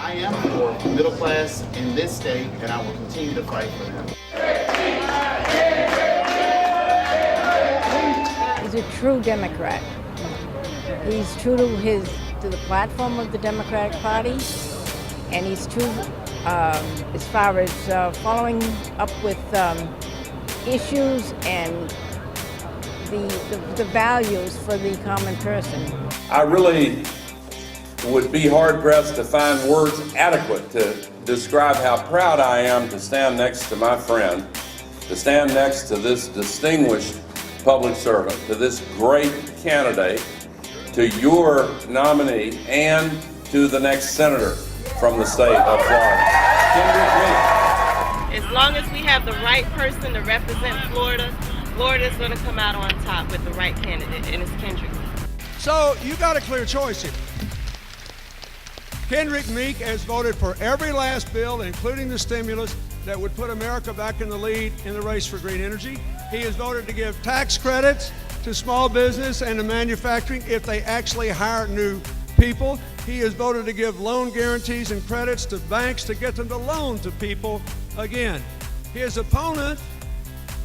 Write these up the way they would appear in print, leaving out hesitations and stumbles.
I am for middle class in this state, and I will continue to fight for them. He's a true Democrat. He's true to the platform of the Democratic Party, and he's true as far as following up with issues and the values for the common person. I really would be hard-pressed to find words adequate to describe how proud I am to stand next to my friend, to stand next to this distinguished public servant, to this great candidate, to your nominee, and to the next senator from the state of Florida, Kendrick Meek. As long as we have the right person to represent Florida, Florida's going to come out on top with the right candidate, and it's Kendrick. So you got a clear choice here. Kendrick Meek has voted for every last bill, including the stimulus, that would put America back in the lead in the race for green energy. He has voted to give tax credits to small business and to manufacturing if they actually hire new people. He has voted to give loan guarantees and credits to banks to get them to loan to people again. His opponent,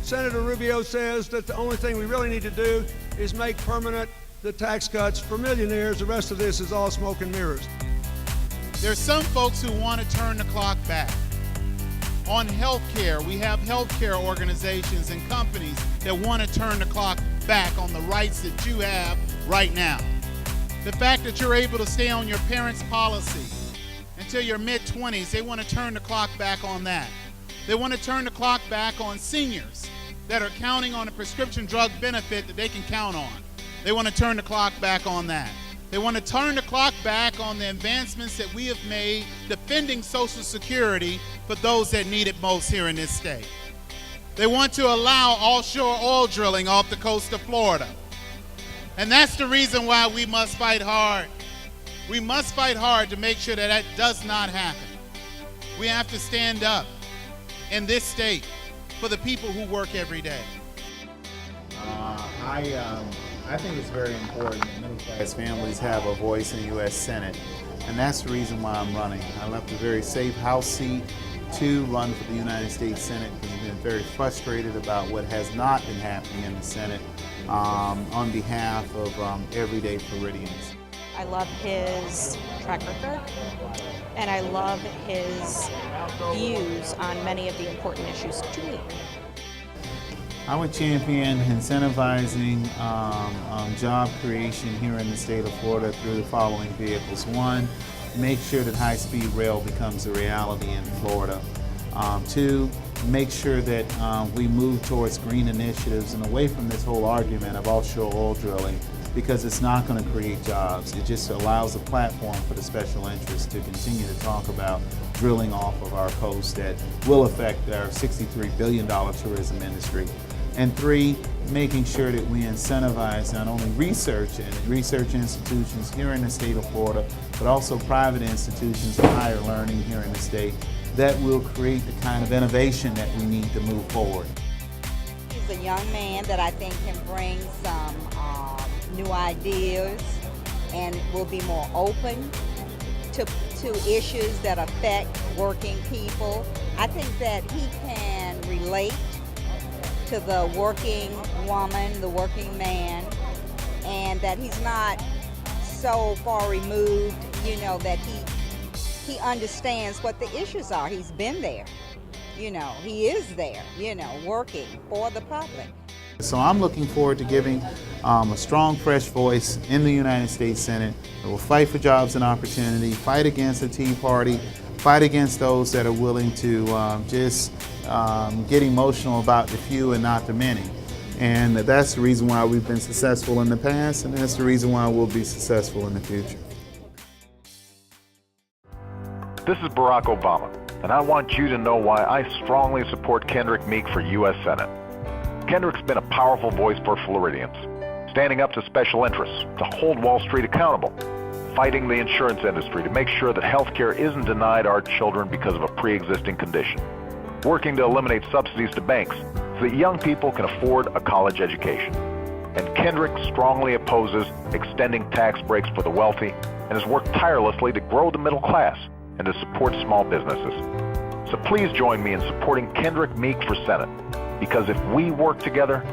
Senator Rubio, says that the only thing we really need to do is make permanent the tax cuts for millionaires. The rest of this is all smoke and mirrors. There's some folks who want to turn the clock back. On health care, we have health care organizations and companies that want to turn the clock back on the rights that you have right now. The fact that you're able to stay on your parents' policy until your mid-20s, they want to turn the clock back on that. They want to turn the clock back on seniors that are counting on a prescription drug benefit that they can count on. They want to turn the clock back on that. They want to turn the clock back on the advancements that we have made defending Social Security for those that need it most here in this state. They want to allow offshore oil drilling off the coast of Florida. And that's the reason why we must fight hard. We must fight hard to make sure that that does not happen. We have to stand up in this state for the people who work every day. I think it's very important that middle-class families have a voice in the U.S. Senate, and that's the reason why I'm running. I left a very safe House seat to run for the United States Senate because I've been very frustrated about what has not been happening in the Senate on behalf of everyday Floridians. I love his track record, and I love his views on many of the important issues to me. I would champion incentivizing job creation here in the state of Florida through the following vehicles. One, make sure that high-speed rail becomes a reality in Florida. Two, make sure that we move towards green initiatives and away from this whole argument of offshore oil drilling, because it's not going to create jobs. It just allows a platform for the special interests to continue to talk about drilling off of our coast that will affect our $63 billion tourism industry. And three, making sure that we incentivize not only research and research institutions here in the state of Florida, but also private institutions of higher learning here in the state that will create the kind of innovation that we need to move forward. He's a young man that I think can bring some new ideas and will be more open to issues that affect working people. I think that he can relate to the working woman, the working man, and that he's not so far removed, that he understands what the issues are. He's been there, he is there, working for the public. So I'm looking forward to giving a strong, fresh voice in the United States Senate that will fight for jobs and opportunity, fight against the Tea Party, fight against those that are willing to just get emotional about the few and not the many. And that's the reason why we've been successful in the past, and that's the reason why we'll be successful in the future. This is Barack Obama, and I want you to know why I strongly support Kendrick Meek for U.S. Senate. Kendrick's been a powerful voice for Floridians, standing up to special interests, to hold Wall Street accountable, fighting the insurance industry to make sure that health care isn't denied our children because of a pre-existing condition, working to eliminate subsidies to banks so that young people can afford a college education. And Kendrick strongly opposes extending tax breaks for the wealthy and has worked tirelessly to grow the middle class and to support small businesses. So please join me in supporting Kendrick Meek for Senate, because if we work together,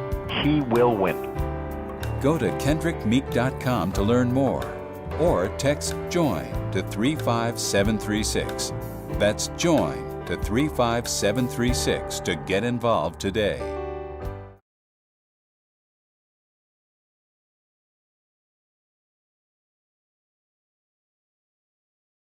he will win. Go to kendrickmeek.com to learn more, or text JOIN to 35736. That's JOIN to 35736 to get involved today.